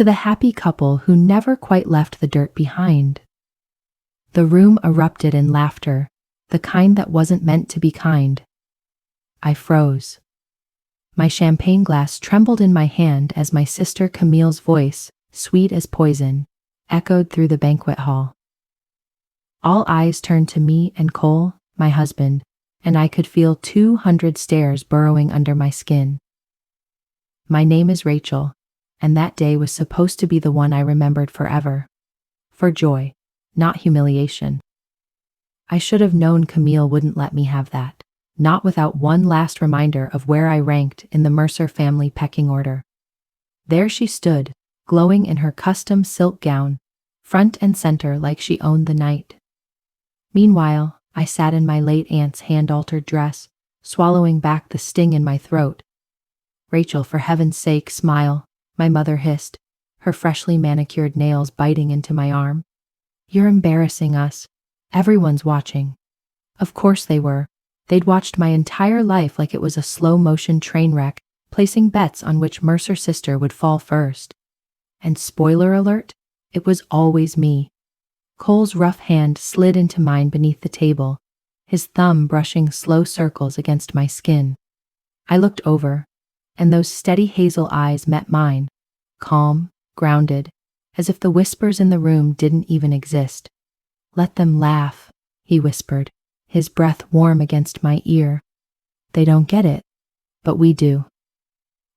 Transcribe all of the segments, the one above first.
to the happy couple who never quite left the dirt behind. The room erupted in laughter, the kind that wasn't meant to be kind. I froze. My champagne glass trembled in my hand as my sister Camille's voice, sweet as poison, echoed through the banquet hall. All eyes turned to me and Cole, my husband, and I could feel 200 stares burrowing under my skin. My name is Rachel, and that day was supposed to be the one I remembered forever. For joy, not humiliation. I should have known Camille wouldn't let me have that, not without one last reminder of where I ranked in the Mercer family pecking order. There she stood, glowing in her custom silk gown, front and center like she owned the night. Meanwhile, I sat in my late aunt's hand-altered dress, swallowing back the sting in my throat. "Rachel, for heaven's sake, smile," my mother hissed, her freshly manicured nails biting into my arm. "You're embarrassing us. Everyone's watching." Of course they were. They'd watched my entire life like it was a slow-motion train wreck, placing bets on which Mercer sister would fall first. And spoiler alert, it was always me. Cole's rough hand slid into mine beneath the table, his thumb brushing slow circles against my skin. I looked over, and those steady hazel eyes met mine, calm, grounded, as if the whispers in the room didn't even exist. "Let them laugh," he whispered, his breath warm against my ear. "They don't get it, but we do."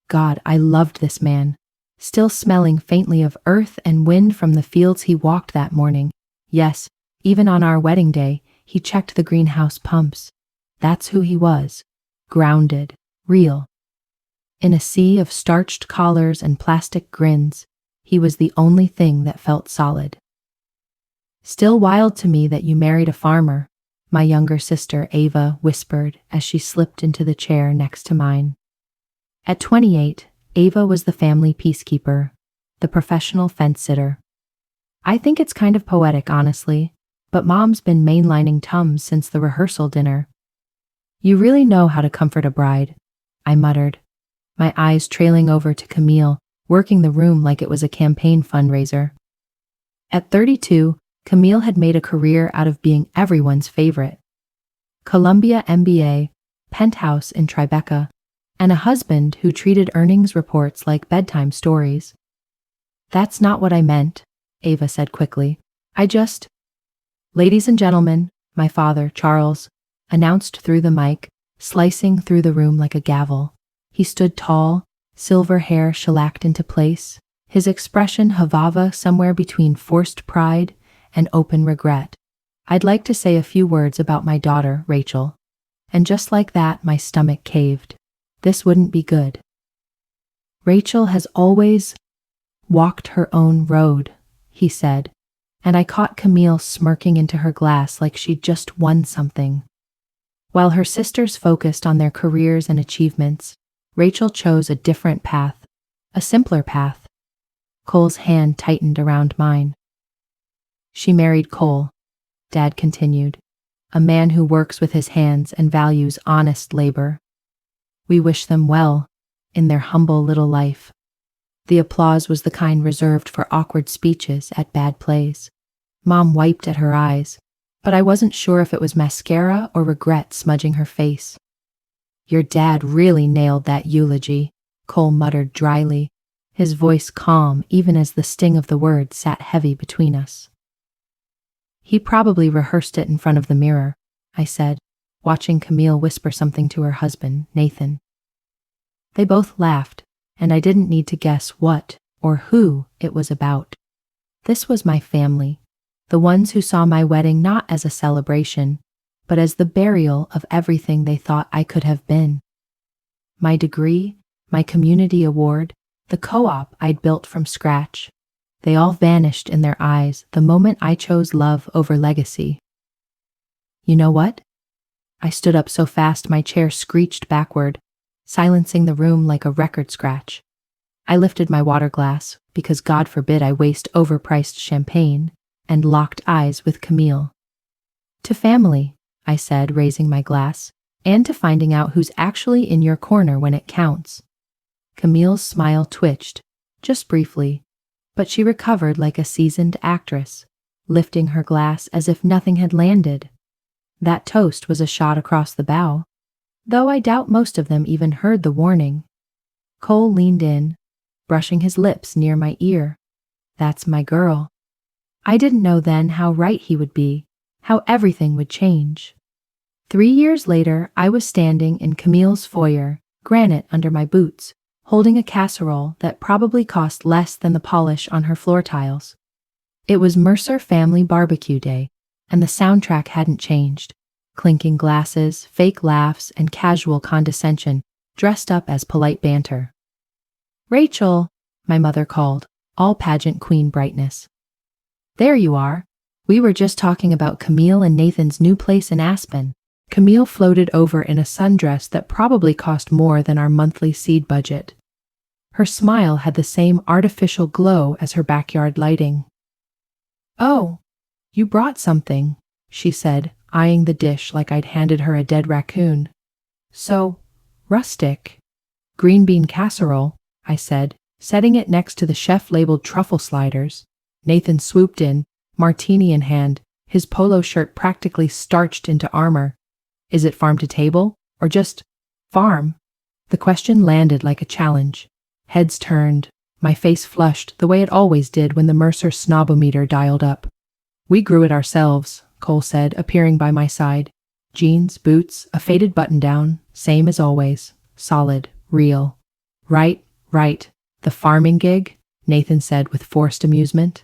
God, I loved this man, still smelling faintly of earth and wind from the fields he walked that morning. Yes, even on our wedding day, he checked the greenhouse pumps. That's who he was. Grounded, real. In a sea of starched collars and plastic grins, he was the only thing that felt solid. "Still wild to me that you married a farmer," my younger sister Ava whispered as she slipped into the chair next to mine. At 28, Ava was the family peacekeeper, the professional fence-sitter. I think it's kind of poetic, honestly, but Mom's been mainlining Tums since the rehearsal dinner. "You really know how to comfort a bride," I muttered, my eyes trailing over to Camille, working the room like it was a campaign fundraiser. At 32, Camille had made a career out of being everyone's favorite. Columbia MBA, penthouse in Tribeca, and a husband who treated earnings reports like bedtime stories. "That's not what I meant," Ava said quickly. "Ladies and gentlemen," my father, Charles, announced through the mic, slicing through the room like a gavel. He stood tall, silver hair shellacked into place, his expression havava somewhere between forced pride and open regret. "I'd like to say a few words about my daughter, Rachel." And just like that, my stomach caved. This wouldn't be good. "Rachel has always walked her own road," he said, and I caught Camille smirking into her glass like she'd just won something. While her sisters focused on their careers and achievements, Rachel chose a different path, a simpler path. Cole's hand tightened around mine. "She married Cole," Dad continued, "a man who works with his hands and values honest labor. We wish them well in their humble little life." The applause was the kind reserved for awkward speeches at bad plays. Mom wiped at her eyes, but I wasn't sure if it was mascara or regret smudging her face. "Your dad really nailed that eulogy," Cole muttered dryly, his voice calm even as the sting of the word sat heavy between us. "He probably rehearsed it in front of the mirror," I said, watching Camille whisper something to her husband, Nathan. They both laughed, and I didn't need to guess what or who it was about. This was my family, the ones who saw my wedding not as a celebration, but as the burial of everything they thought I could have been. My degree, my community award, the co-op I'd built from scratch, they all vanished in their eyes the moment I chose love over legacy. "You know what?" I stood up so fast my chair screeched backward, silencing the room like a record scratch. I lifted my water glass, because God forbid I waste overpriced champagne, and locked eyes with Camille. "To family," I said, raising my glass, "and to finding out who's actually in your corner when it counts." Camille's smile twitched, just briefly, But she recovered like a seasoned actress, lifting her glass as if nothing had landed. That toast was a shot across the bow, though I doubt most of them even heard the warning. Cole leaned in, brushing his lips near my ear. That's my girl. I didn't know then how right he would be, how everything would change. 3 years later, I was standing in Camille's foyer, granite under my boots, holding a casserole that probably cost less than the polish on her floor tiles. It was Mercer family barbecue day, and the soundtrack hadn't changed. Clinking glasses, fake laughs, and casual condescension, dressed up as polite banter. "Rachel," my mother called, all pageant queen brightness. "There you are. We were just talking about Camille and Nathan's new place in Aspen." Camille floated over in a sundress that probably cost more than our monthly seed budget. Her smile had the same artificial glow as her backyard lighting. "Oh, you brought something," she said, eyeing the dish like I'd handed her a dead raccoon. "So rustic." "Green bean casserole," I said, setting it next to the chef-labeled truffle sliders. Nathan swooped in, martini in hand, his polo shirt practically starched into armor. "Is it farm to table, or just farm?" The question landed like a challenge. Heads turned, my face flushed the way it always did when the Mercer snobometer dialed up. "We grew it ourselves," Cole said, appearing by my side. Jeans, boots, a faded button-down, same as always. Solid, real. Right. The farming gig," Nathan said with forced amusement.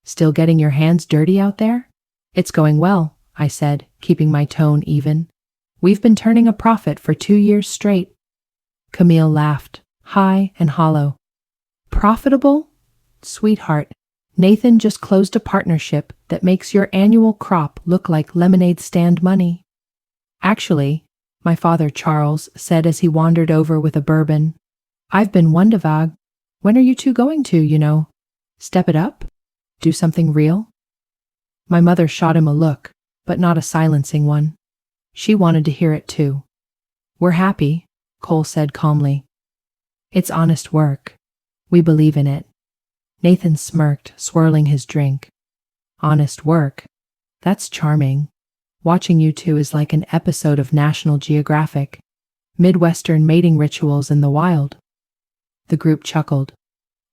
"Still getting your hands dirty out there?" "It's going well," I said, keeping my tone even. "We've been turning a profit for 2 years straight." Camille laughed, high and hollow. "Profitable? Sweetheart, Nathan just closed a partnership that makes your annual crop look like lemonade stand money." "Actually," my father Charles said as he wandered over with a bourbon, "I've been wondering, when are you two going to, step it up? Do something real?" My mother shot him a look, but not a silencing one. She wanted to hear it too. "We're happy," Cole said calmly. "It's honest work. We believe in it." Nathan smirked, swirling his drink. "Honest work? That's charming. Watching you two is like an episode of National Geographic. Midwestern mating rituals in the wild." The group chuckled.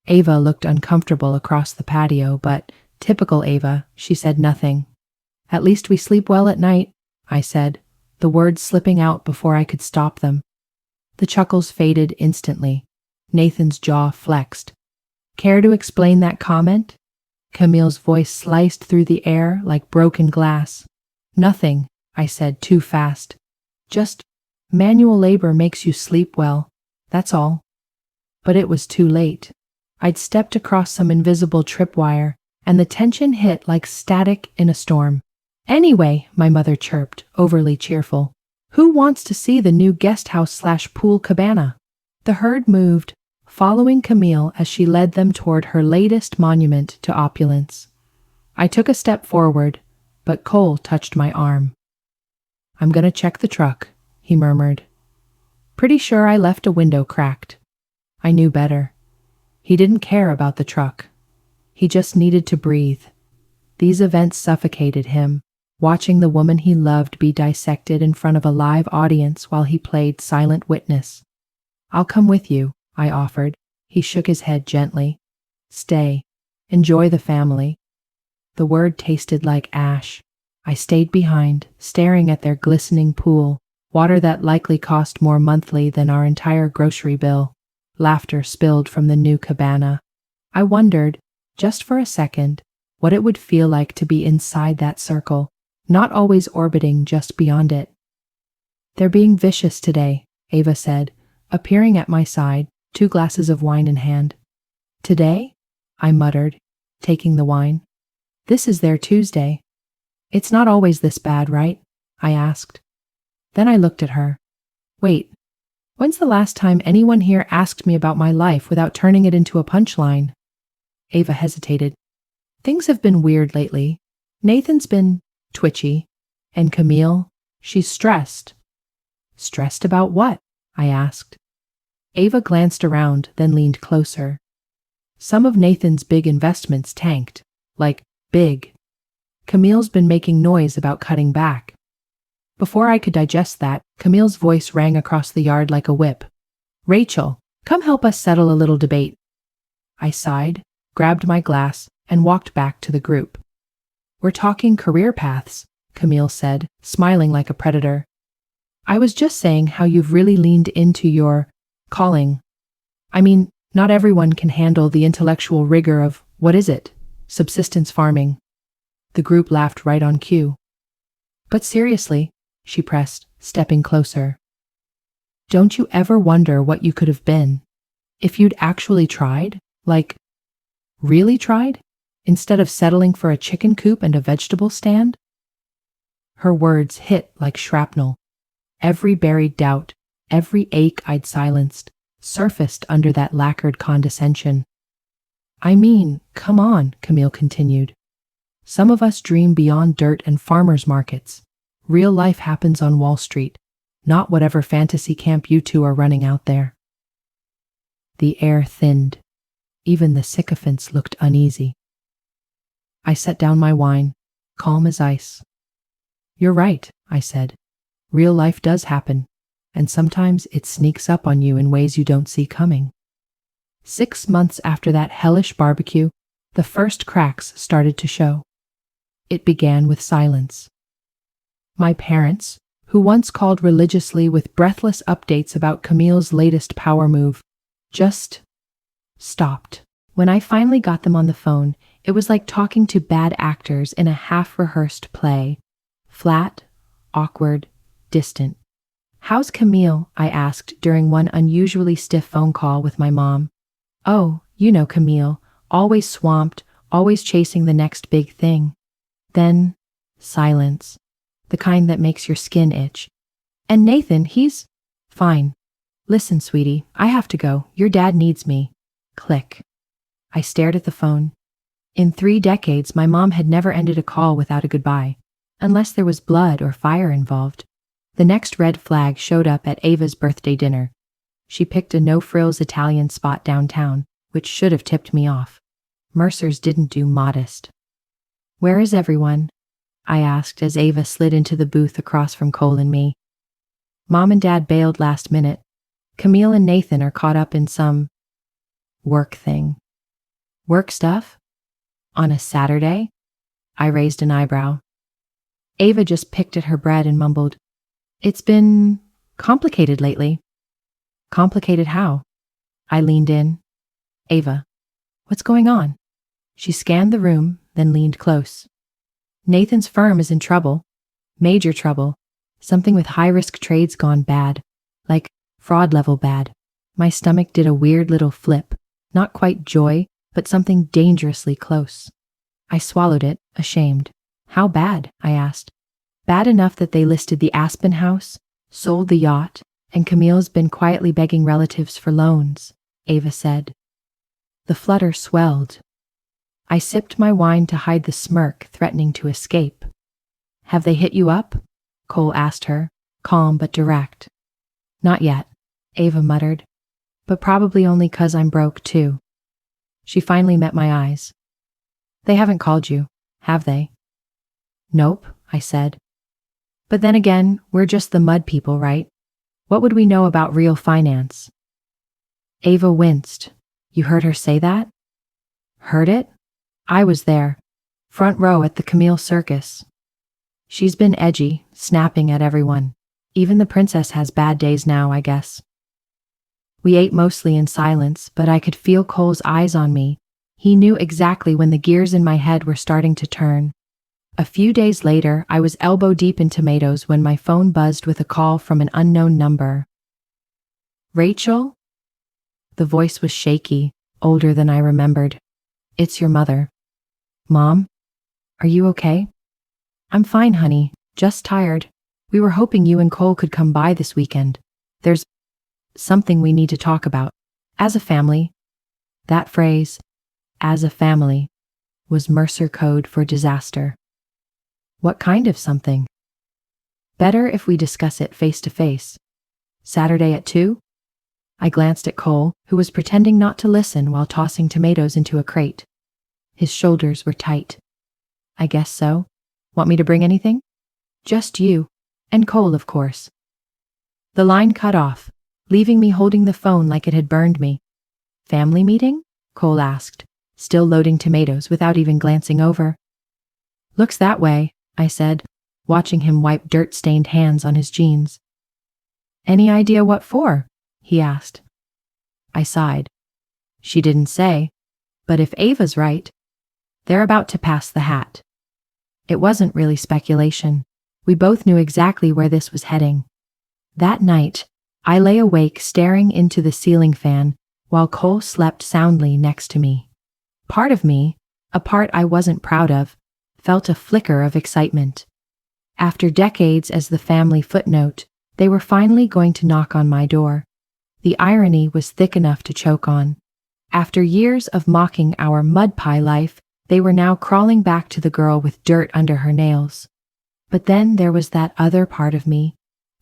Ava looked uncomfortable across the patio, but, typical Ava, she said nothing. "At least we sleep well at night," I said, the words slipping out before I could stop them. The chuckles faded instantly. Nathan's jaw flexed. "Care to explain that comment?" Camille's voice sliced through the air like broken glass. "Nothing," I said too fast. "Just manual labor makes you sleep well, that's all." But it was too late. I'd stepped across some invisible tripwire, and the tension hit like static in a storm. "Anyway," my mother chirped, overly cheerful, "who wants to see the new guest house/pool cabana?" The herd moved, following Camille as she led them toward her latest monument to opulence. I took a step forward, but Cole touched my arm. "I'm gonna check the truck," he murmured. "Pretty sure I left a window cracked." I knew better. He didn't care about the truck. He just needed to breathe. These events suffocated him, watching the woman he loved be dissected in front of a live audience while he played silent witness. "I'll come with you," I offered. He shook his head gently. "Stay. Enjoy the family." The word tasted like ash. I stayed behind, staring at their glistening pool, water that likely cost more monthly than our entire grocery bill. Laughter spilled from the new cabana. I wondered, just for a second, what it would feel like to be inside that circle, not always orbiting just beyond it. "They're being vicious today," Ava said, appearing at my side, 2 glasses of wine in hand. "Today?" I muttered, taking the wine. "This is their Tuesday." "It's not always this bad, right?" I asked. Then I looked at her. "Wait, when's the last time anyone here asked me about my life without turning it into a punchline?" Ava hesitated. "Things have been weird lately. Nathan's been twitchy. And Camille, she's stressed." "Stressed about what?" I asked. Ava glanced around, then leaned closer. Some of Nathan's big investments tanked. Like, big. Camille's been making noise about cutting back. Before I could digest that, Camille's voice rang across the yard like a whip. Rachel, come help us settle a little debate. I sighed, grabbed my glass, and walked back to the group. We're talking career paths, Camille said, smiling like a predator. I was just saying how you've really leaned into your calling. I mean, not everyone can handle the intellectual rigor of, what is it? Subsistence farming. The group laughed right on cue. But seriously, she pressed, stepping closer. Don't you ever wonder what you could have been? If you'd actually tried? Like, really tried? Instead of settling for a chicken coop and a vegetable stand? Her words hit like shrapnel. Every buried doubt, every ache I'd silenced, surfaced under that lacquered condescension. I mean, come on, Camille continued. Some of us dream beyond dirt and farmers markets. Real life happens on Wall Street, not whatever fantasy camp you two are running out there. The air thinned. Even the sycophants looked uneasy. I set down my wine, calm as ice. You're right, I said. Real life does happen, and sometimes it sneaks up on you in ways you don't see coming. 6 months after that hellish barbecue, the first cracks started to show. It began with silence. My parents, who once called religiously with breathless updates about Camille's latest power move, just stopped. When I finally got them on the phone, it was like talking to bad actors in a half-rehearsed play. Flat, awkward, distant. How's Camille? I asked during one unusually stiff phone call with my mom. Oh, you know Camille, always swamped, always chasing the next big thing. Then, silence. The kind that makes your skin itch. And Nathan, he's fine. Listen, sweetie, I have to go. Your dad needs me. Click. I stared at the phone. In 3 decades, my mom had never ended a call without a goodbye, unless there was blood or fire involved. The next red flag showed up at Ava's birthday dinner. She picked a no-frills Italian spot downtown, which should have tipped me off. Mercer's didn't do modest. Where is everyone? I asked as Ava slid into the booth across from Cole and me. Mom and Dad bailed last minute. Camille and Nathan are caught up in some work thing. Work stuff? On a Saturday? I raised an eyebrow. Ava just picked at her bread and mumbled, It's been complicated lately. Complicated how? I leaned in. Ava, what's going on? She scanned the room, then leaned close. Nathan's firm is in trouble. Major trouble. Something with high-risk trades gone bad. Like fraud-level bad. My stomach did a weird little flip. Not quite joy, but something dangerously close. I swallowed it, ashamed. How bad? I asked. Bad enough that they listed the Aspen house, sold the yacht, and Camille's been quietly begging relatives for loans, Ava said. The flutter swelled. I sipped my wine to hide the smirk threatening to escape. Have they hit you up? Cole asked her, calm but direct. Not yet, Ava muttered. But probably only 'cause I'm broke too. She finally met my eyes. They haven't called you, have they? Nope, I said. But then again, we're just the mud people, right? What would we know about real finance? Ava winced. You heard her say that? Heard it? I was there. Front row at the Camille circus. She's been edgy, snapping at everyone. Even the princess has bad days now, I guess. We ate mostly in silence, but I could feel Cole's eyes on me. He knew exactly when the gears in my head were starting to turn. A few days later, I was elbow deep in tomatoes when my phone buzzed with a call from an unknown number. Rachel? The voice was shaky, older than I remembered. It's your mother. Mom? Are you okay? I'm fine, honey. Just tired. We were hoping you and Cole could come by this weekend. There's something we need to talk about. As a family. That phrase, as a family, was Mercer code for disaster. What kind of something? Better if we discuss it face to face. Saturday at 2? I glanced at Cole, who was pretending not to listen while tossing tomatoes into a crate. His shoulders were tight. I guess so. Want me to bring anything? Just you. And Cole, of course. The line cut off, leaving me holding the phone like it had burned me. Family meeting? Cole asked, still loading tomatoes without even glancing over. Looks that way, I said, watching him wipe dirt-stained hands on his jeans. Any idea what for? He asked. I sighed. She didn't say, but if Ava's right, they're about to pass the hat. It wasn't really speculation. We both knew exactly where this was heading. That night, I lay awake staring into the ceiling fan while Cole slept soundly next to me. Part of me, a part I wasn't proud of, felt a flicker of excitement. After decades as the family footnote, they were finally going to knock on my door. The irony was thick enough to choke on. After years of mocking our mud pie life, they were now crawling back to the girl with dirt under her nails. But then there was that other part of me,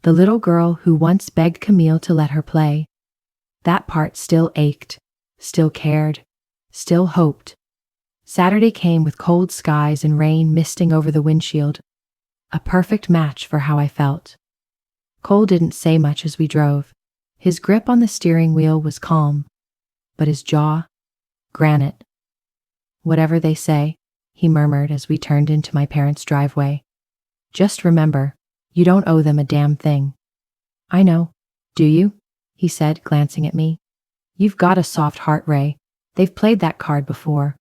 the little girl who once begged Camille to let her play. That part still ached, still cared, still hoped. Saturday came with cold skies and rain misting over the windshield. A perfect match for how I felt. Cole didn't say much as we drove. His grip on the steering wheel was calm, but his jaw, granite. Whatever they say, he murmured as we turned into my parents' driveway. Just remember, you don't owe them a damn thing. I know. Do you? He said, glancing at me. You've got a soft heart, Ray. They've played that card before.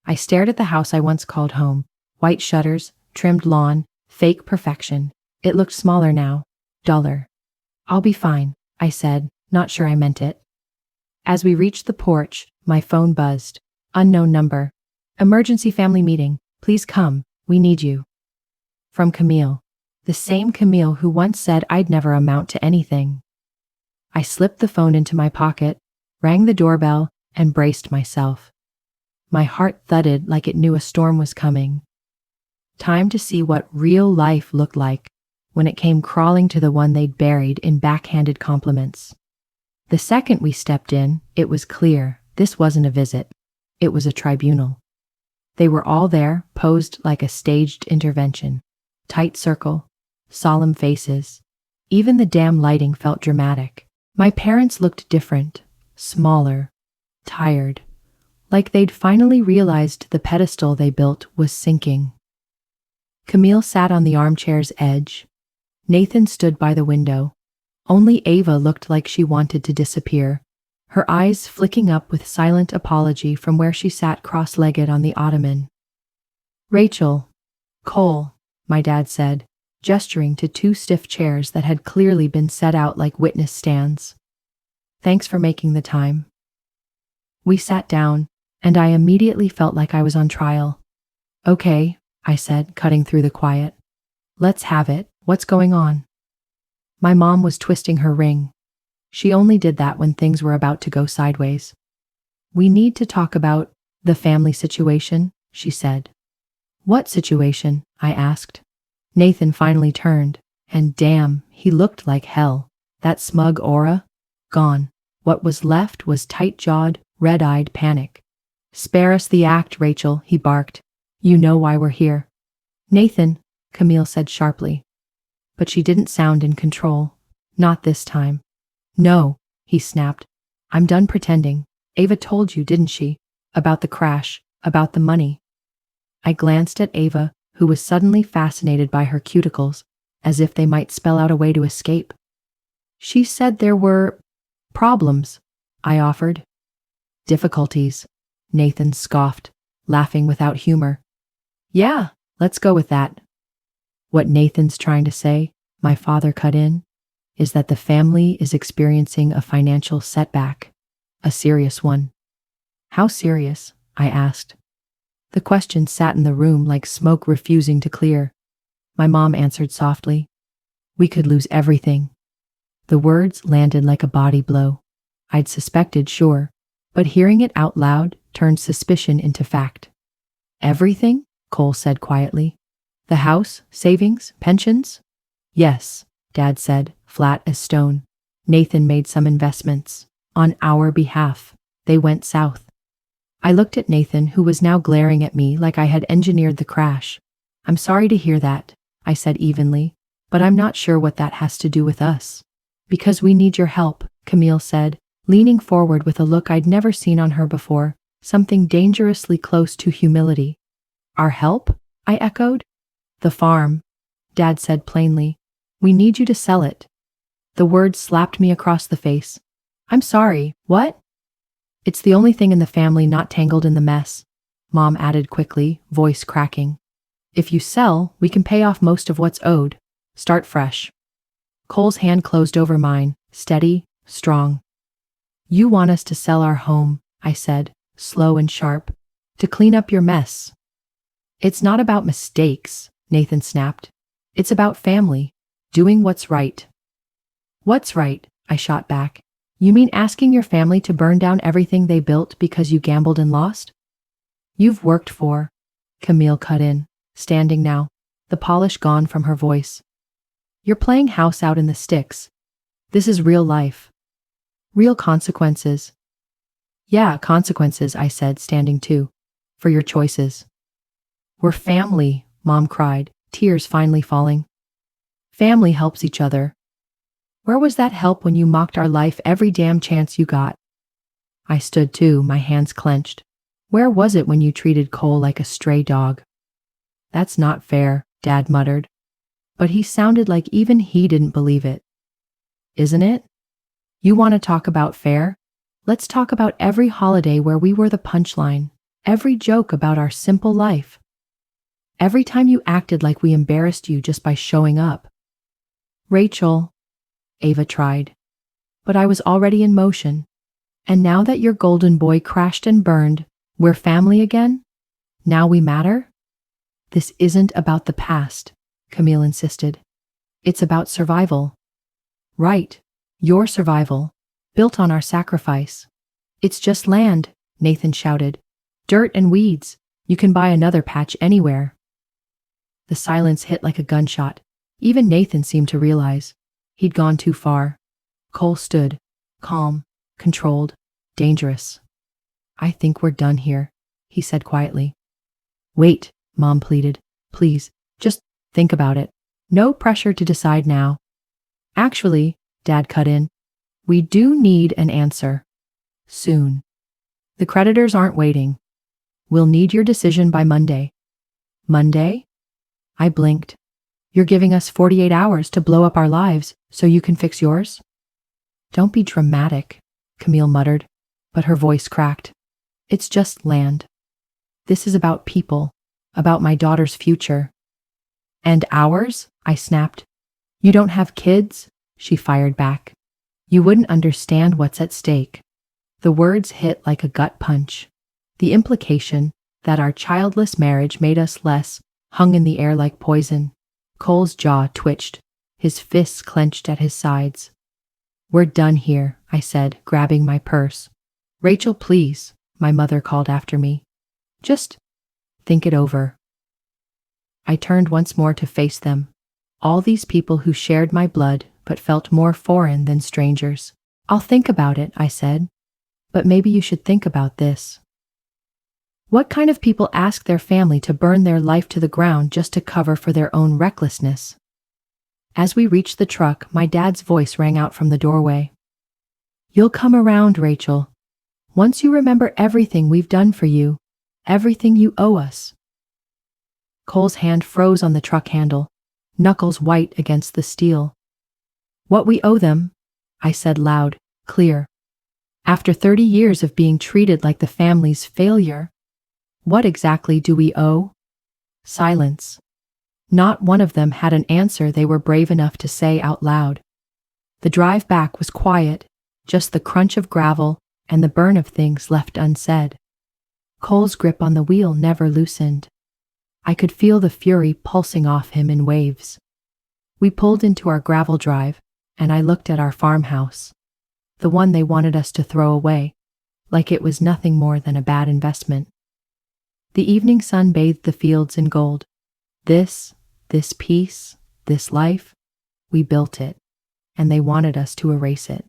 I stared at the house I once called home. White shutters, trimmed lawn, fake perfection. It looked smaller now, duller. I'll be fine, I said, not sure I meant it. As we reached the porch, my phone buzzed. Unknown number. Emergency family meeting. Please come. We need you. From Camille. The same Camille who once said I'd never amount to anything. I slipped the phone into my pocket, rang the doorbell, and braced myself. My heart thudded like it knew a storm was coming. Time to see what real life looked like when it came crawling to the one they'd buried in backhanded compliments. The second we stepped in, it was clear this wasn't a visit. It was a tribunal. They were all there, posed like a staged intervention. Tight circle, solemn faces. Even the damn lighting felt dramatic. My parents looked different, smaller, tired, like they'd finally realized the pedestal they built was sinking. Camille sat on the armchair's edge. Nathan stood by the window. Only Ava looked like she wanted to disappear, her eyes flicking up with silent apology from where she sat cross-legged on the ottoman. Rachel. Cole, my dad said, gesturing to two stiff chairs that had clearly been set out like witness stands. Thanks for making the time. We sat down, and I immediately felt like I was on trial. Okay, I said, cutting through the quiet. Let's have it. What's going on? My mom was twisting her ring. She only did that when things were about to go sideways. We need to talk about the family situation, she said. What situation? I asked. Nathan finally turned, and damn, he looked like hell. That smug aura? Gone. What was left was tight-jawed, red-eyed panic. Spare us the act, Rachel, he barked. You know why we're here. Nathan, Camille said sharply. But she didn't sound in control. Not this time. No, he snapped. I'm done pretending. Ava told you, didn't she? About the crash, about the money. I glanced at Ava, who was suddenly fascinated by her cuticles, as if they might spell out a way to escape. She said there were problems, I offered. Difficulties, Nathan scoffed, laughing without humor. Yeah, let's go with that. What Nathan's trying to say, my father cut in, is that the family is experiencing a financial setback, a serious one. How serious? I asked. The question sat in the room like smoke refusing to clear. My mom answered softly. We could lose everything. The words landed like a body blow. I'd suspected, sure, but hearing it out loud turned suspicion into fact. Everything? Cole said quietly. The house, savings, pensions? Yes, Dad said, flat as stone. Nathan made some investments. On our behalf. They went south. I looked at Nathan, who was now glaring at me like I had engineered the crash. I'm sorry to hear that, I said evenly, but I'm not sure what that has to do with us. Because we need your help, Camille said, leaning forward with a look I'd never seen on her before, something dangerously close to humility. Our help? I echoed. The farm, Dad said plainly. We need you to sell it. The words slapped me across the face. I'm sorry, what? It's the only thing in the family not tangled in the mess, Mom added quickly, voice cracking. If you sell, we can pay off most of what's owed. Start fresh. Cole's hand closed over mine, steady, strong. You want us to sell our home, I said, slow and sharp, to clean up your mess. It's not about mistakes, Nathan snapped. It's about family, doing what's right. What's right? I shot back. You mean asking your family to burn down everything they built because you gambled and lost? You've worked for, Camille cut in, standing now, the polish gone from her voice. You're playing house out in the sticks. This is real life. Real consequences. Yeah, consequences, I said, standing too. For your choices. We're family, Mom cried, tears finally falling. Family helps each other. Where was that help when you mocked our life every damn chance you got? I stood too, my hands clenched. Where was it when you treated Cole like a stray dog? That's not fair, Dad muttered. But he sounded like even he didn't believe it. Isn't it? You want to talk about fair? Let's talk about every holiday where we were the punchline, every joke about our simple life. Every time you acted like we embarrassed you just by showing up. Rachel, Ava tried. But I was already in motion. And now that your golden boy crashed and burned, we're family again? Now we matter? This isn't about the past, Camille insisted. It's about survival. Right, your survival, built on our sacrifice. It's just land, Nathan shouted. Dirt and weeds. You can buy another patch anywhere. The silence hit like a gunshot. Even Nathan seemed to realize. He'd gone too far. Cole stood, calm, controlled, dangerous. I think we're done here, he said quietly. Wait, Mom pleaded. Please, just think about it. No pressure to decide now. Actually, Dad cut in, we do need an answer. Soon. The creditors aren't waiting. We'll need your decision by Monday. Monday? I blinked. You're giving us 48 hours to blow up our lives so you can fix yours? Don't be dramatic, Camille muttered, but her voice cracked. It's just land. This is about people, about my daughter's future. And ours? I snapped. You don't have kids? She fired back. You wouldn't understand what's at stake. The words hit like a gut punch. The implication that our childless marriage made us less hung in the air like poison. Cole's jaw twitched, his fists clenched at his sides. We're done here, I said, grabbing my purse. Rachel, please, my mother called after me. Just think it over. I turned once more to face them. All these people who shared my blood but felt more foreign than strangers. I'll think about it, I said. But maybe you should think about this. What kind of people ask their family to burn their life to the ground just to cover for their own recklessness? As we reached the truck, my dad's voice rang out from the doorway. You'll come around, Rachel. Once you remember everything we've done for you, everything you owe us. Cole's hand froze on the truck handle, knuckles white against the steel. What we owe them, I said loud, clear. After 30 years of being treated like the family's failure, what exactly do we owe? Silence. Not one of them had an answer they were brave enough to say out loud. The drive back was quiet, just the crunch of gravel and the burn of things left unsaid. Cole's grip on the wheel never loosened. I could feel the fury pulsing off him in waves. We pulled into our gravel drive, and I looked at our farmhouse, the one they wanted us to throw away, like it was nothing more than a bad investment. The evening sun bathed the fields in gold. This peace, this life, we built it. and they wanted us to erase it.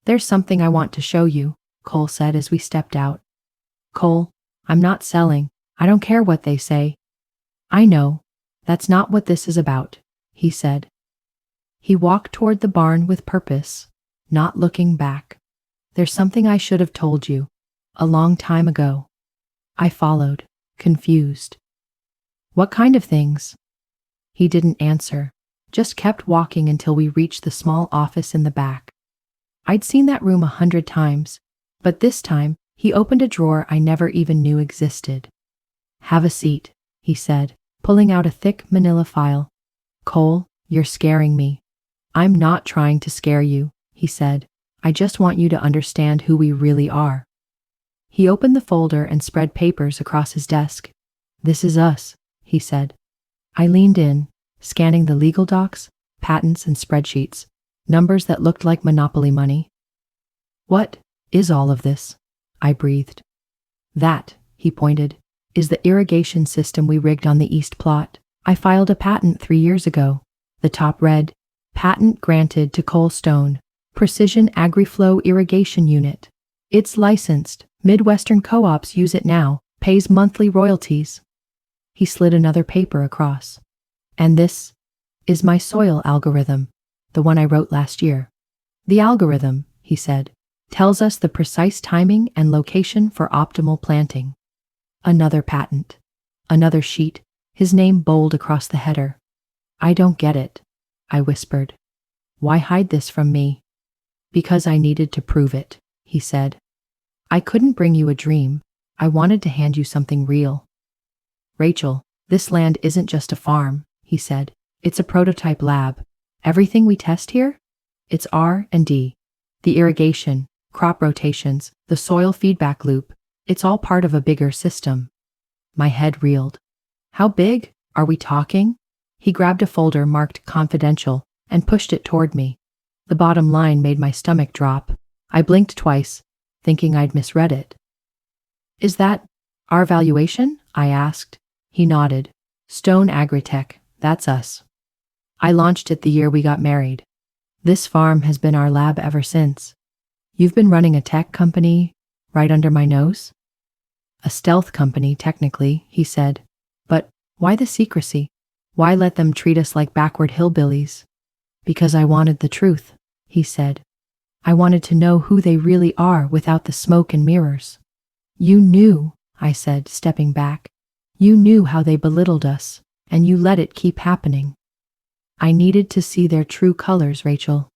There's something I want to show you, Cole said as we stepped out. Cole, I'm not selling. I don't care what they say. I know. That's not what this is about, he said. He walked toward the barn with purpose, not looking back. There's something I should have told you, a long time ago. I followed, confused. What kind of things? He didn't answer, just kept walking until we reached the small office in the back. I'd seen that room 100 times, but this time he opened a drawer I never even knew existed. Have a seat, he said, pulling out a thick manila file. Cole, you're scaring me. I'm not trying to scare you, he said. I just want you to understand who we really are. He opened the folder and spread papers across his desk. This is us, he said. I leaned in, scanning the legal docs, patents, and spreadsheets, numbers that looked like Monopoly money. What is all of this? I breathed. That, he pointed, is the irrigation system we rigged on the East Plot. I filed a patent 3 years ago. The top read, Patent granted to Cole Stone, Precision AgriFlow Irrigation Unit. It's licensed, Midwestern co-ops use it now, pays monthly royalties. He slid another paper across. And this is my soil algorithm, the one I wrote last year. The algorithm, he said, tells us the precise timing and location for optimal planting. Another patent. Another sheet, his name bold across the header. I don't get it, I whispered. Why hide this from me? Because I needed to prove it, he said. I couldn't bring you a dream. I wanted to hand you something real. Rachel, this land isn't just a farm, he said. It's a prototype lab. Everything we test here? It's R&D. The irrigation, crop rotations, the soil feedback loop. It's all part of a bigger system. My head reeled. How big are we talking? He grabbed a folder marked confidential and pushed it toward me. The bottom line made my stomach drop. I blinked twice, thinking I'd misread it. Is that our valuation? I asked. He nodded. Stone Agritech, that's us. I launched it the year we got married. This farm has been our lab ever since. You've been running a tech company right under my nose? A stealth company, technically, he said. But why the secrecy? Why let them treat us like backward hillbillies? Because I wanted the truth, he said. I wanted to know who they really are without the smoke and mirrors. You knew, I said, stepping back. You knew how they belittled us, and you let it keep happening. I needed to see their true colors, Rachel.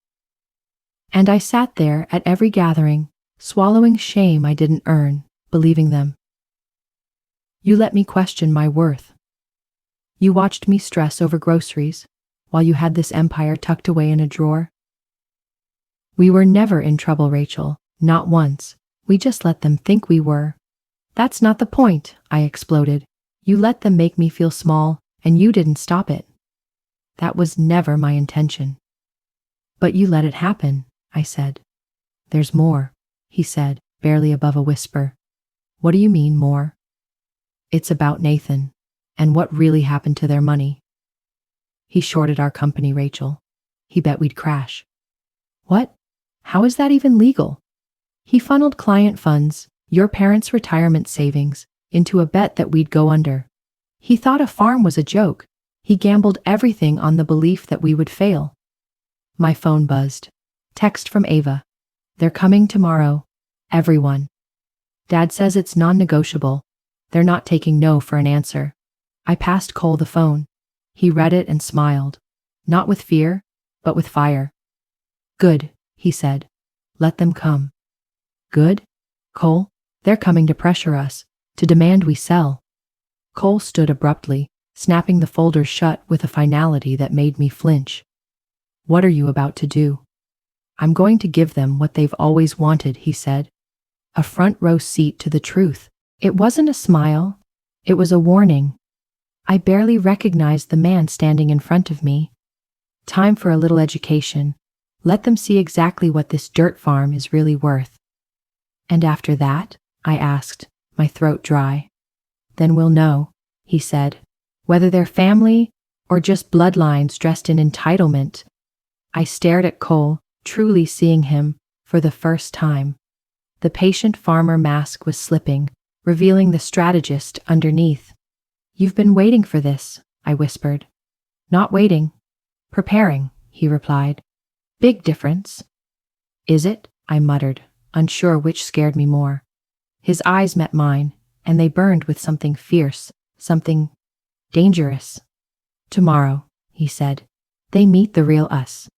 And I sat there at every gathering, swallowing shame I didn't earn, believing them. You let me question my worth. You watched me stress over groceries, while you had this empire tucked away in a drawer. We were never in trouble, Rachel, not once. We just let them think we were. That's not the point, I exploded. You let them make me feel small, and you didn't stop it. That was never my intention. But you let it happen, I said. There's more, he said, barely above a whisper. What do you mean, more? It's about Nathan, and what really happened to their money. He shorted our company, Rachel. He bet we'd crash. What? How is that even legal? He funneled client funds, your parents' retirement savings, into a bet that we'd go under. He thought a farm was a joke. He gambled everything on the belief that we would fail. My phone buzzed. Text from Ava. They're coming tomorrow. Everyone. Dad says it's non-negotiable. They're not taking no for an answer. I passed Cole the phone. He read it and smiled. Not with fear, but with fire. Good, he said. Let them come. Good? Cole, they're coming to pressure us, to demand we sell. Cole stood abruptly, snapping the folder shut with a finality that made me flinch. What are you about to do? I'm going to give them what they've always wanted, he said. A front row seat to the truth. It wasn't a smile. It was a warning. I barely recognized the man standing in front of me. Time for a little education. Let them see exactly what this dirt farm is really worth. And after that? I asked, my throat dry. Then we'll know, he said, whether they're family or just bloodlines dressed in entitlement. I stared at Cole, truly seeing him for the first time. The patient farmer mask was slipping, revealing the strategist underneath. "You've been waiting for this," I whispered. "Not waiting. Preparing," he replied. "Big difference." "Is it?" I muttered, unsure which scared me more. His eyes met mine, and they burned with something fierce, something dangerous. "Tomorrow," he said, "they meet the real us."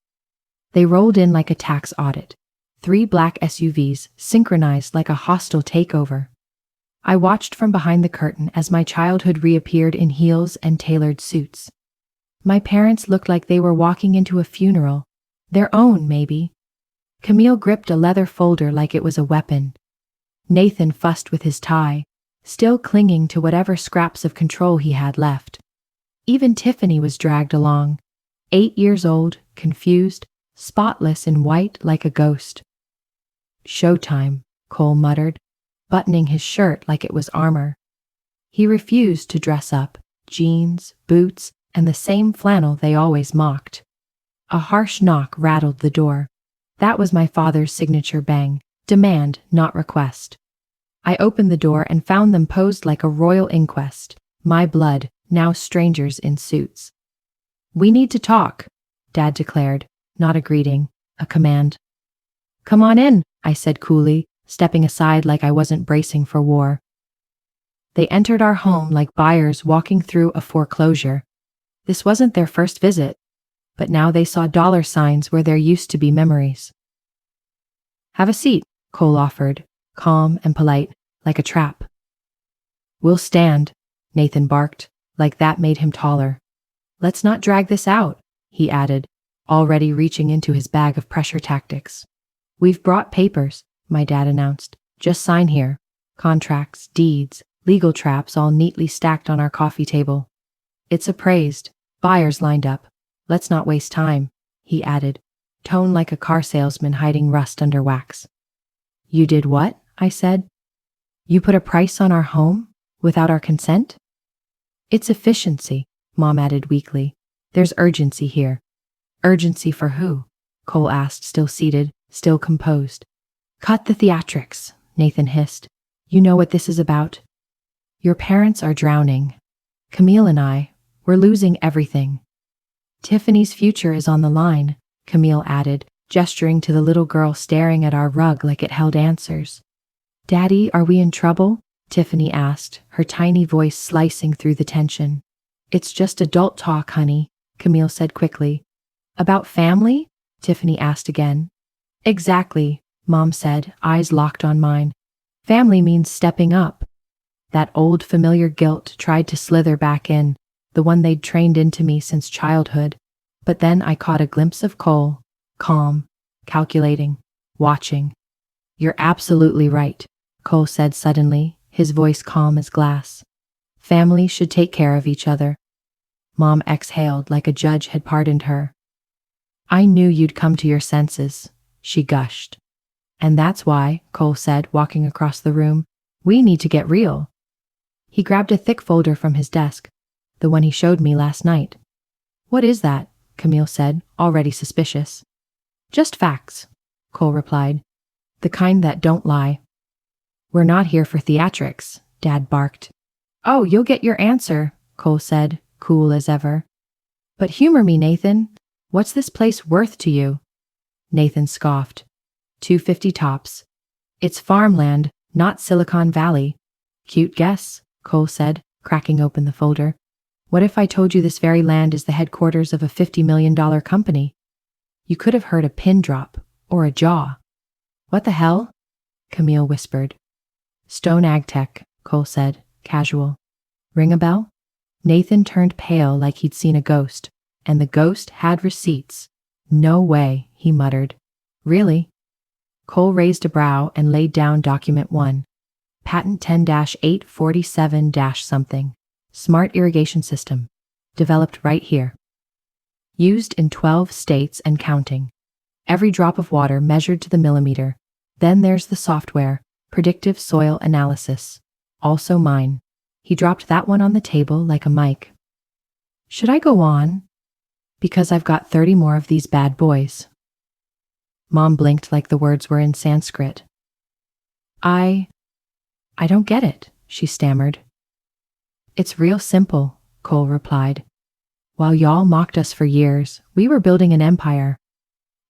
They rolled in like a tax audit. 3 black SUVs synchronized like a hostile takeover. I watched from behind the curtain as my childhood reappeared in heels and tailored suits. My parents looked like they were walking into a funeral. Their own, maybe. Camille gripped a leather folder like it was a weapon. Nathan fussed with his tie, still clinging to whatever scraps of control he had left. Even Tiffany was dragged along, 8 years old, confused, spotless in white like a ghost. "Showtime," Cole muttered, buttoning his shirt like it was armor. He refused to dress up, jeans, boots, and the same flannel they always mocked. A harsh knock rattled the door. That was my father's signature bang, demand, not request. I opened the door and found them posed like a royal inquest, my blood, now strangers in suits. "We need to talk," Dad declared, not a greeting, a command. "Come on in," I said coolly, stepping aside like I wasn't bracing for war. They entered our home like buyers walking through a foreclosure. This wasn't their first visit, but now they saw dollar signs where there used to be memories. "Have a seat," Cole offered, calm and polite, like a trap. "We'll stand," Nathan barked, like that made him taller. "Let's not drag this out," he added, already reaching into his bag of pressure tactics. "We've brought papers," my dad announced. "Just sign here. Contracts, deeds, legal traps all neatly stacked on our coffee table. It's appraised. Buyers lined up. Let's not waste time," he added, tone like a car salesman hiding rust under wax. "You did what?" I said. "You put a price on our home? Without our consent?" "It's efficiency," Mom added weakly. "There's urgency here." "Urgency for who?" Cole asked, still seated, still composed. "Cut the theatrics," Nathan hissed. "You know what this is about? Your parents are drowning. Camille and we're losing everything." "Tiffany's future is on the line," Camille added, gesturing to the little girl staring at our rug like it held answers. "Daddy, are we in trouble?" Tiffany asked, her tiny voice slicing through the tension. "It's just adult talk, honey," Camille said quickly. "About family?" Tiffany asked again. "Exactly," Mom said, eyes locked on mine. "Family means stepping up." That old familiar guilt tried to slither back in, the one they'd trained into me since childhood. But then I caught a glimpse of Cole, calm, calculating, watching. "You're absolutely right," Cole said suddenly, his voice calm as glass. "Family should take care of each other." Mom exhaled like a judge had pardoned her. "I knew you'd come to your senses," she gushed. "And that's why," Cole said, walking across the room, "we need to get real." He grabbed a thick folder from his desk, the one he showed me last night. "What is that?" Camille said, already suspicious. "Just facts," Cole replied. "The kind that don't lie." "We're not here for theatrics," Dad barked. "Oh, you'll get your answer," Cole said, cool as ever. "But humor me, Nathan. What's this place worth to you?" Nathan scoffed. "$250 tops. It's farmland, not Silicon Valley." "Cute guess," Cole said, cracking open the folder. "What if I told you this very land is the headquarters of a $50 million company?" You could have heard a pin drop, or a jaw. "What the hell?" Camille whispered. "Stone Agtech," Cole said, casual. "Ring a bell?" Nathan turned pale like he'd seen a ghost, and the ghost had receipts. "No way," he muttered. "Really?" Cole raised a brow and laid down document 1. Patent 10-847-something. Smart irrigation system. Developed right here. Used in 12 states and counting. Every drop of water measured to the millimeter. Then there's the software, predictive soil analysis. Also mine. He dropped that one on the table like a mic. "Should I go on?" Because I've got 30 more of these bad boys. Mom blinked like the words were in Sanskrit. I don't get it, she stammered. It's real simple, Cole replied. While y'all mocked us for years, we were building an empire.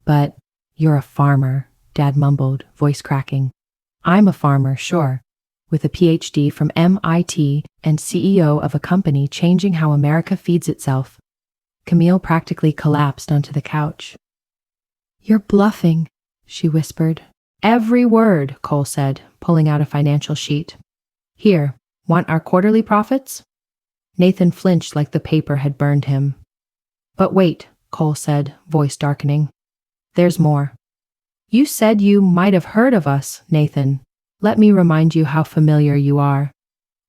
But you're a farmer, Dad mumbled, voice cracking. I'm a farmer, sure, with a PhD from MIT and CEO of a company changing how America feeds itself. Camille practically collapsed onto the couch. You're bluffing, she whispered. Every word, Cole said, pulling out a financial sheet. Here, want our quarterly profits? Nathan flinched like the paper had burned him. But wait, Cole said, voice darkening. There's more. You said you might have heard of us, Nathan. Let me remind you how familiar you are.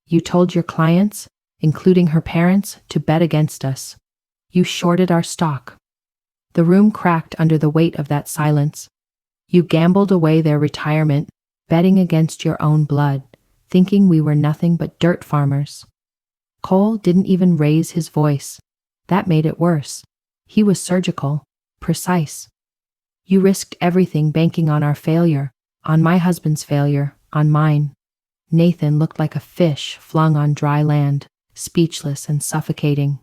You told your clients, including her parents, to bet against us. You shorted our stock. The room cracked under the weight of that silence. You gambled away their retirement, betting against your own blood, thinking we were nothing but dirt farmers. Cole didn't even raise his voice. That made it worse. He was surgical, precise. You risked everything banking on our failure, on my husband's failure, on mine. Nathan looked like a fish flung on dry land, speechless and suffocating.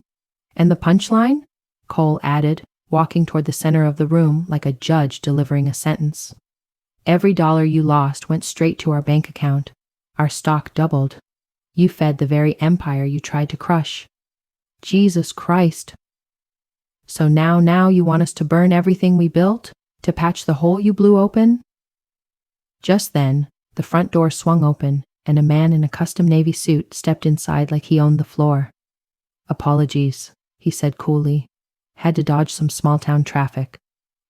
And the punchline? Cole added, walking toward the center of the room like a judge delivering a sentence. Every dollar you lost went straight to our bank account. Our stock doubled. You fed the very empire you tried to crush. Jesus Christ. So now you want us to burn everything we built? To patch the hole you blew open? Just then, the front door swung open, and a man in a custom Navy suit stepped inside like he owned the floor. Apologies, he said coolly. Had to dodge some small-town traffic.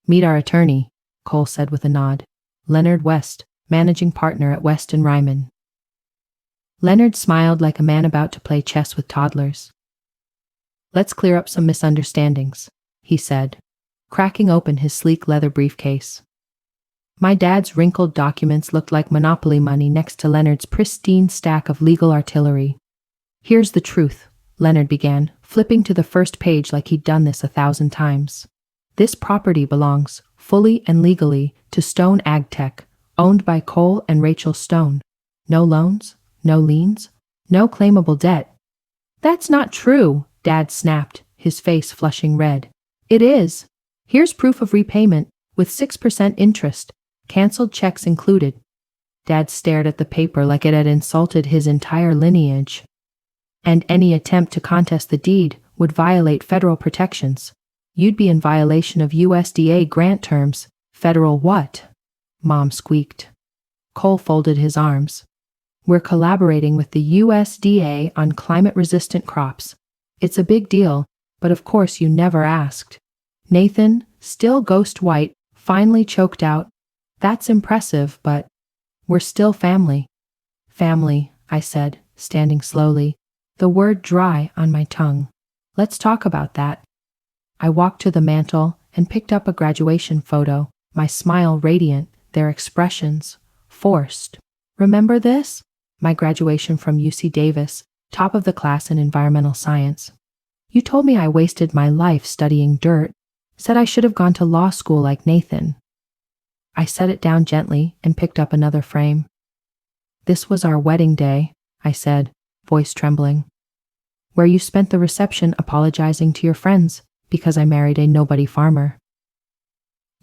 Meet our attorney, Cole said with a nod. Leonard West, managing partner at West & Ryman. Leonard smiled like a man about to play chess with toddlers. Let's clear up some misunderstandings, he said, cracking open his sleek leather briefcase. My dad's wrinkled documents looked like Monopoly money next to Leonard's pristine stack of legal artillery. Here's the truth, Leonard began, flipping to the first page like he'd done this 1,000 times. This property belongs, fully and legally, to Stone AgTech, owned by Cole and Rachel Stone. No loans, no liens, no claimable debt. That's not true, Dad snapped, his face flushing red. It is. Here's proof of repayment, with 6% interest, canceled checks included. Dad stared at the paper like it had insulted his entire lineage. And any attempt to contest the deed would violate federal protections. You'd be in violation of USDA grant terms. Federal what? Mom squeaked. Cole folded his arms. We're collaborating with the USDA on climate-resistant crops. It's a big deal, but of course you never asked. Nathan, still ghost white, finally choked out. That's impressive, but we're still family. Family, I said, standing slowly, the word dry on my tongue. Let's talk about that. I walked to the mantel and picked up a graduation photo, my smile radiant, their expressions forced. Remember this? My graduation from UC Davis, top of the class in environmental science. You told me I wasted my life studying dirt, said I should have gone to law school like Nathan. I set it down gently and picked up another frame. This was our wedding day, I said, voice trembling. Where you spent the reception apologizing to your friends because I married a nobody farmer.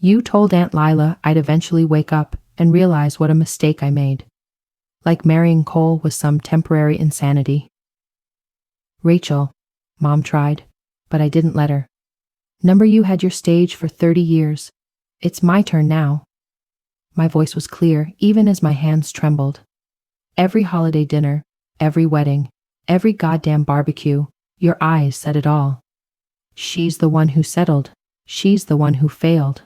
You told Aunt Lila I'd eventually wake up and realize what a mistake I made. Like marrying Cole was some temporary insanity. Rachel, Mom tried, but I didn't let her. Number you had your stage for 30 years. It's my turn now. My voice was clear, even as my hands trembled. Every holiday dinner, every wedding, every goddamn barbecue, your eyes said it all. She's the one who settled. She's the one who failed.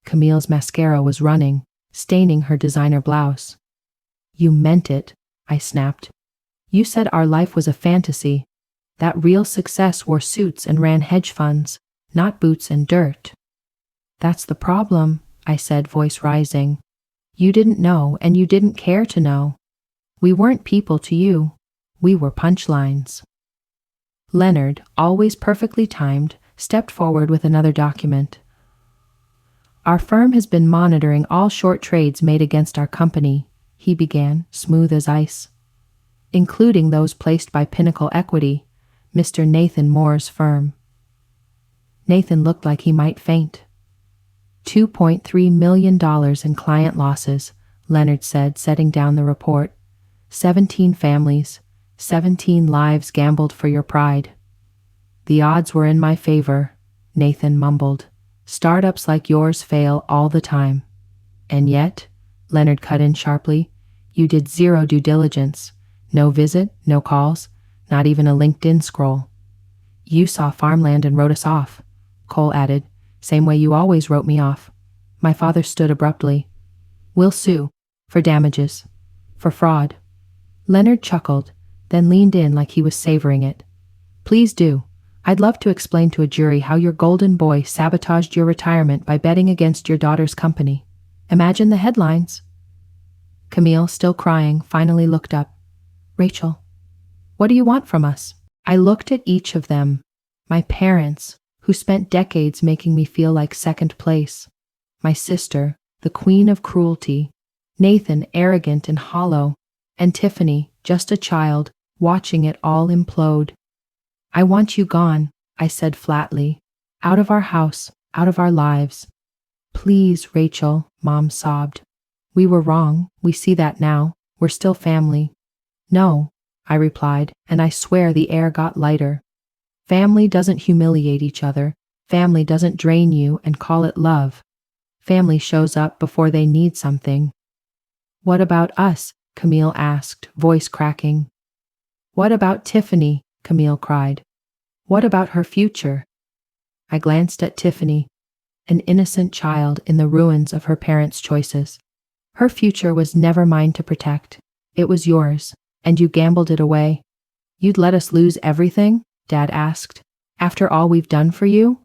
Camille's mascara was running, staining her designer blouse. You meant it, I snapped. You said our life was a fantasy, that real success wore suits and ran hedge funds, not boots and dirt. That's the problem, I said, voice rising. You didn't know and you didn't care to know. We weren't people to you. We were punchlines. Leonard, always perfectly timed, stepped forward with another document. Our firm has been monitoring all short trades made against our company, he began, smooth as ice, including those placed by Pinnacle Equity, Mr. Nathan Moore's firm. Nathan looked like he might faint. $2.3 million in client losses, Leonard said, setting down the report. 17 families, 17 lives gambled for your pride. The odds were in my favor, Nathan mumbled. Startups like yours fail all the time. And yet, Leonard cut in sharply, you did zero due diligence. No visit, no calls, not even a LinkedIn scroll. You saw farmland and wrote us off, Cole added, same way you always wrote me off. My father stood abruptly. We'll sue. For damages. For fraud. Leonard chuckled, then leaned in like he was savoring it. Please do. I'd love to explain to a jury how your golden boy sabotaged your retirement by betting against your daughter's company. Imagine the headlines. Camille, still crying, finally looked up. Rachel, what do you want from us? I looked at each of them. My parents, who spent decades making me feel like second place. My sister, the queen of cruelty. Nathan, arrogant and hollow. And Tiffany, just a child, watching it all implode. I want you gone, I said flatly. Out of our house, out of our lives. Please, Rachel, Mom sobbed. We were wrong, we see that now, we're still family. No, I replied, and I swear the air got lighter. Family doesn't humiliate each other. Family doesn't drain you and call it love. Family shows up before they need something. What about us? Camille asked, voice cracking. What about Tiffany? Camille cried. What about her future? I glanced at Tiffany, an innocent child in the ruins of her parents' choices. Her future was never mine to protect. It was yours, and you gambled it away. You'd let us lose everything? Dad asked. After all we've done for you?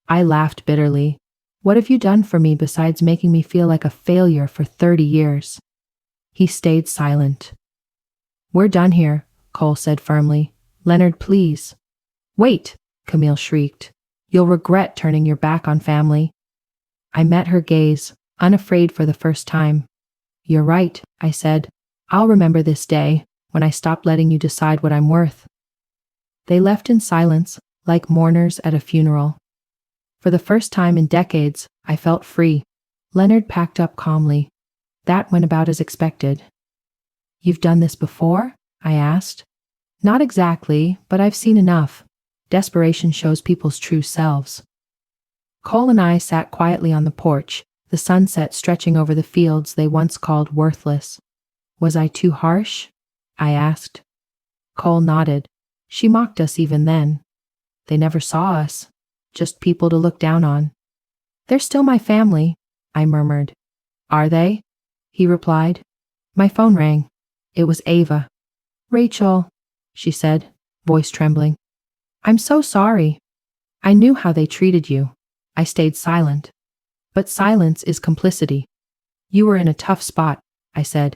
I laughed bitterly. What have you done for me besides making me feel like a failure for 30 years? He stayed silent. We're done here, Cole said firmly. Leonard, please. Wait, Camille shrieked. You'll regret turning your back on family. I met her gaze, unafraid for the first time. You're right, I said. I'll remember this day, when I stopped letting you decide what I'm worth. They left in silence, like mourners at a funeral. For the first time in decades, I felt free. Leonard packed up calmly. That went about as expected. You've done this before? I asked. Not exactly, but I've seen enough. Desperation shows people's true selves. Cole and I sat quietly on the porch, the sunset stretching over the fields they once called worthless. Was I too harsh? I asked. Cole nodded. She mocked us even then. They never saw us, just people to look down on. They're still my family, I murmured. Are they? He replied. My phone rang. It was Ava. Rachel, she said, voice trembling. I'm so sorry. I knew how they treated you. I stayed silent. But silence is complicity. You were in a tough spot, I said.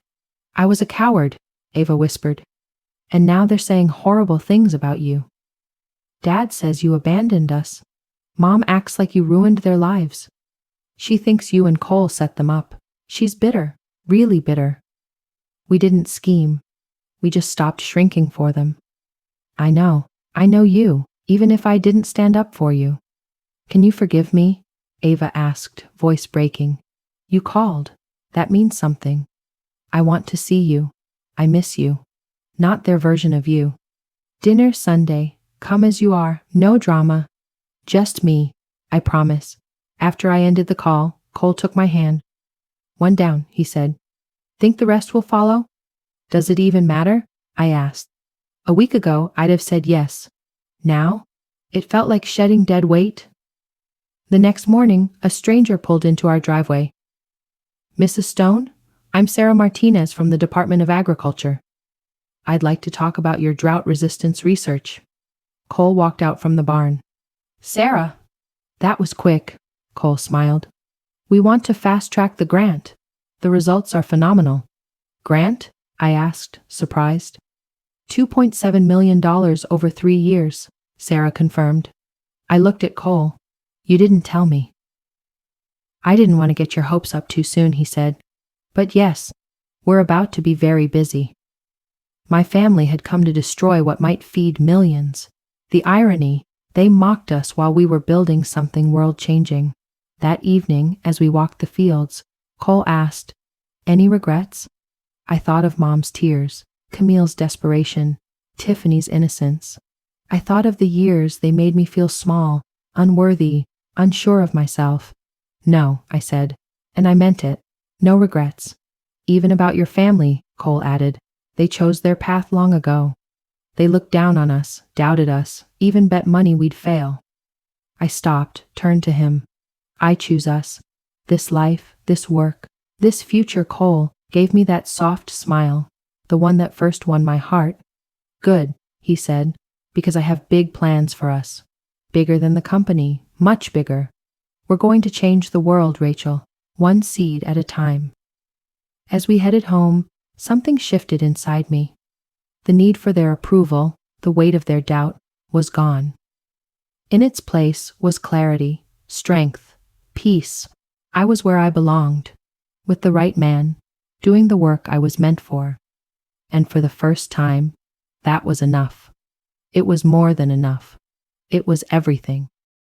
I was a coward, Ava whispered. And now they're saying horrible things about you. Dad says you abandoned us. Mom acts like you ruined their lives. She thinks you and Cole set them up. She's bitter, really bitter. We didn't scheme. We just stopped shrinking for them. I know you, even if I didn't stand up for you. Can you forgive me? Ava asked, voice breaking. You called. That means something. I want to see you. I miss you. Not their version of you. Dinner Sunday. Come as you are. No drama. Just me. I promise. After I ended the call, Cole took my hand. One down, he said. Think the rest will follow? Does it even matter? I asked. A week ago, I'd have said yes. Now? It felt like shedding dead weight. The next morning, a stranger pulled into our driveway. Mrs. Stone? I'm Sarah Martinez from the Department of Agriculture. I'd like to talk about your drought resistance research. Cole walked out from the barn. Sarah? That was quick, Cole smiled. We want to fast-track the grant. The results are phenomenal. Grant? I asked, surprised. $2.7 million over 3 years, Sarah confirmed. I looked at Cole. You didn't tell me. I didn't want to get your hopes up too soon, he said. But yes, we're about to be very busy. My family had come to destroy what might feed millions. The irony, they mocked us while we were building something world-changing. That evening, as we walked the fields, Cole asked, "Any regrets?" I thought of Mom's tears, Camille's desperation, Tiffany's innocence. I thought of the years they made me feel small, unworthy, unsure of myself. No, I said, and I meant it. No regrets. Even about your family, Cole added. They chose their path long ago. They looked down on us, doubted us, even bet money we'd fail. I stopped, turned to him. I choose us. This life, this work, this future. Cole gave me that soft smile, the one that first won my heart. Good, he said, because I have big plans for us. Bigger than the company, much bigger. We're going to change the world, Rachel, one seed at a time. As we headed home, something shifted inside me. The need for their approval, the weight of their doubt, was gone. In its place was clarity, strength, peace. I was where I belonged, with the right man, doing the work I was meant for. And for the first time, that was enough. It was more than enough. It was everything.